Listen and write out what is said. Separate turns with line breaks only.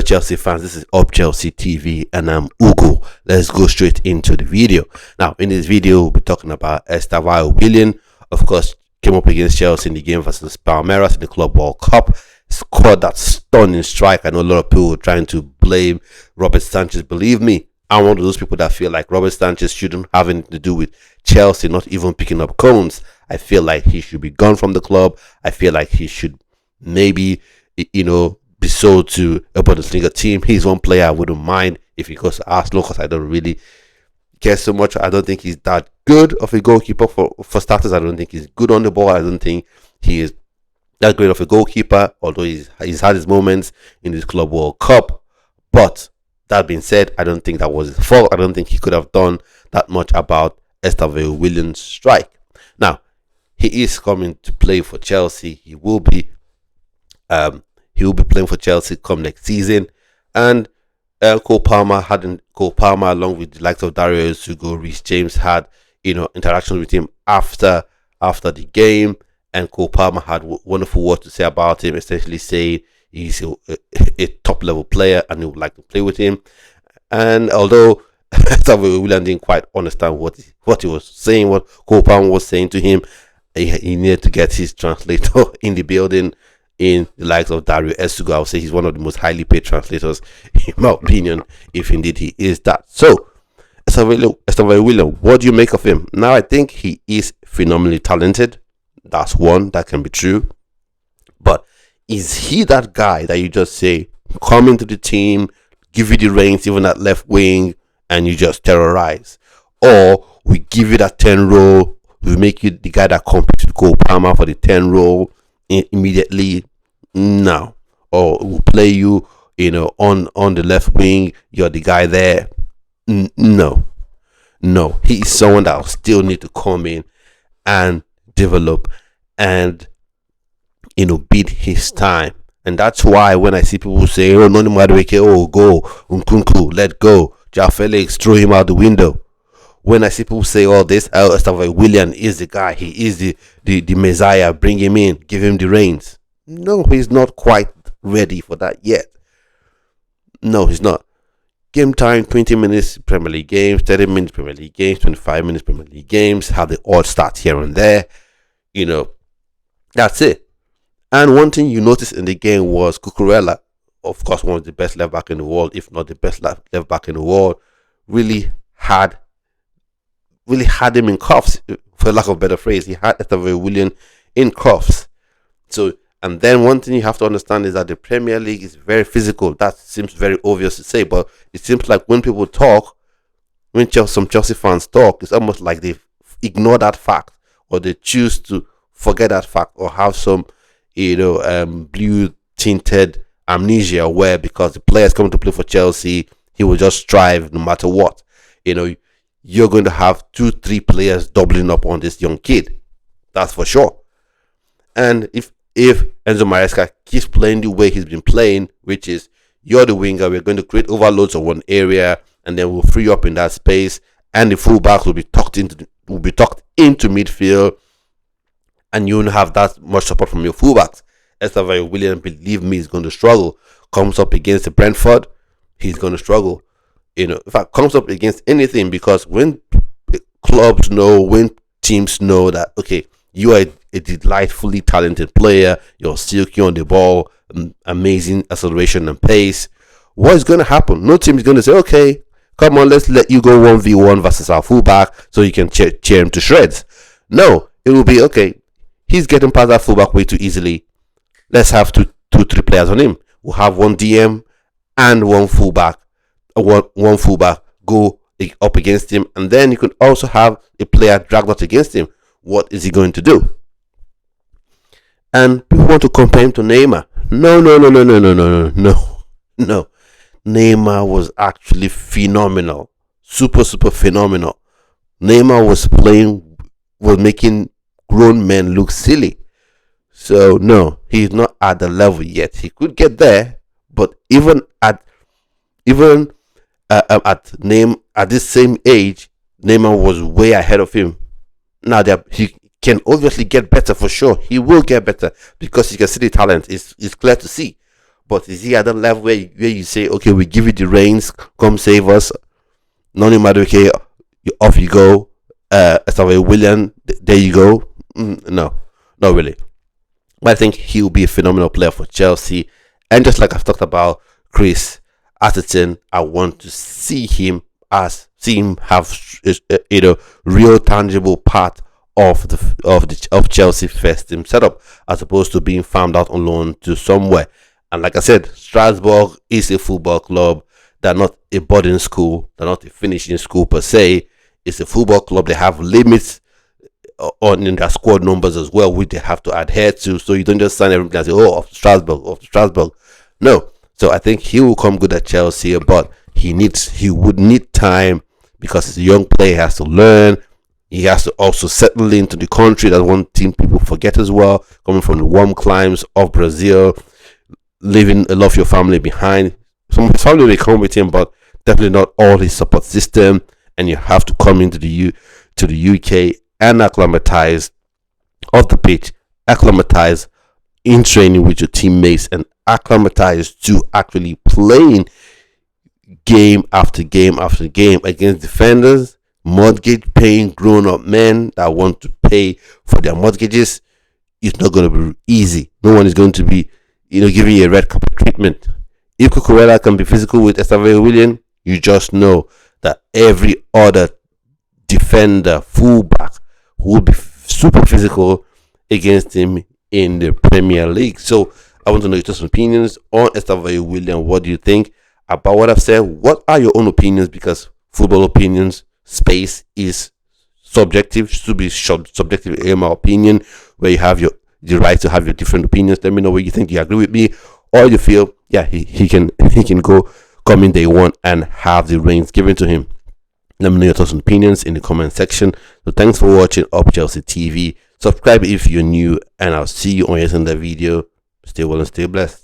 Chelsea fans, this is Up Chelsea TV and I'm Ugo. Let's go straight into the video. Now, in this video, we'll be talking about Estevao Willian. Of course, came up against Chelsea in the game versus Palmeiras in the Club World Cup. Scored that stunning strike. I know a lot of people were trying to blame Robert Sanchez. Believe me, I'm one of those people that feel like Robert Sanchez shouldn't have anything to do with Chelsea not even picking up cones. I feel like he should be gone from the club. I feel like he should maybe, be sold to a Bundesliga team. He's one player I wouldn't mind if he goes to Arsenal, because I don't really care so much. I don't think he's that good of a goalkeeper. For starters, I don't think he's good on the ball. I don't think he is that great of a goalkeeper, although he's had his moments in this Club World Cup. But that being said, I don't think that was his fault. I don't think he could have done that much about Estevao Willian's strike. Now, he is coming to play for Chelsea. He will be playing for Chelsea come next season. And Cole Palmer, along with the likes of Dario Sugo, Reece James, had interactions with him after the game, and Cole Palmer had wonderful words to say about him, essentially saying he's a top level player and he would like to play with him. And although Estevao Willian didn't quite understand what he was saying, what Cole Palmer was saying to him, he needed to get his translator in the building, in the likes of Dario Sugo. I would say he's one of the most highly paid translators, in my opinion, if indeed he is that. So, Estevao Willian, what do you make of him? Now, I think he is phenomenally talented. That's one, that can be true. But is he that guy that you just say, come into the team, give you the reins, even at left wing, and you just terrorize? Or we give you that 10 role, we make you the guy that competes with Cole Palmer for the 10 role immediately? No. Or we'll play you, on the left wing, you're the guy there. No. He is someone that will still need to come in and develop and beat his time. And that's why when I see people say, oh, Noni Madueke, oh, go Nkunku, let go, Joao Felix, throw him out the window. When I see people say all this, Estevao Willian is the guy, he is the Messiah, bring him in, give him the reins. No, he's not quite ready for that yet. No, he's not. Game time, 20 minutes Premier League games, 30 minutes Premier League games, 25 minutes Premier League games, have the odd start here and there. That's it. And one thing you noticed in the game was Cucurella, of course, one of the best left back in the world, if not the best left back in the world, really had him in cuffs, for lack of a better phrase. He had Estevao Willian in cuffs. So, and then one thing you have to understand is that the Premier League is very physical. That seems very obvious to say, but it seems like when people talk, when some Chelsea fans talk, it's almost like they ignore that fact, or they choose to forget that fact, or have some, blue tinted amnesia, where because the players coming to play for Chelsea, he will just strive no matter what. You're going to have 2-3 players doubling up on this young kid. That's for sure. And if Enzo Maresca keeps playing the way he's been playing, which is you're the winger, we're going to create overloads of one area, and then we'll free up in that space, and the fullbacks will be tucked into midfield, and you won't have that much support from your fullbacks. Estevao Willian, believe me, is going to struggle. Comes up against the Brentford, he's going to struggle. In fact, comes up against anything, because when clubs know, when teams know that, okay, you are a delightfully talented player, you're silky on the ball, amazing acceleration and pace, what is going to happen? No team is going to say, okay, come on, let's let you go 1v1 versus our fullback so you can tear him to shreds. No, it will be, okay, he's getting past that fullback way too easily. Let's have 2-3 players on him. We'll have one DM and one fullback go up against him, and then you could also have a player dragged out against him. What is he going to do? And people want to compare him to Neymar. No. Neymar was actually phenomenal. Super phenomenal. Neymar was making grown men look silly. So no, he's not at the level yet. He could get there, but even at this same age, Neymar was way ahead of him. Now he can obviously get better for sure. He will get better because you can see the talent. It's clear to see. But is he at the level where you say, okay, we give you the reins, come save us? None matter, okay, off you go. Estevao Willian, there you go. No, not really. But I think he'll be a phenomenal player for Chelsea. And just like I've talked about Chris Atherton, I want to see him have real tangible part of Chelsea first team setup, as opposed to being farmed out on loan to somewhere. And like I said, Strasbourg is a football club. They're not a boarding school. They're not a finishing school per se. It's a football club. They have limits on in their squad numbers as well, which they have to adhere to. So you don't just sign everything and say, oh, off to Strasbourg. No. So I think he will come good at Chelsea, but he would need time, because he's a young player. He has to learn. He has to also settle into the country. That's one thing people forget as well. Coming from the warm climes of Brazil, leaving a lot of your family behind. Some of his family will come with him, but definitely not all his support system. And you have to come into the UK and acclimatize off the pitch, acclimatize in training with your teammates, and acclimatize to actually playing game after game after game against defenders, mortgage paying grown-up men that want to pay for their mortgages. It's not going to be easy. No one is going to be, giving you a red carpet treatment. If Cucurella can be physical with Estevao Willian, you just know that every other defender, fullback, will be super physical against him in the Premier League. So I want to know your thoughts and opinions on Estevao Willian. What do you think about what I've said? What are your own opinions? Because football opinions space is subjective, should be subjective in my opinion, where you have the right to have your different opinions. Let me know what you think. Do you agree with me, or you feel he can come in day one and have the reins given to him? Let me know your thoughts and opinions in the comment section. So thanks for watching Up Chelsea TV. Subscribe if you're new, and I'll see you on yet another video. Stay well and stay blessed.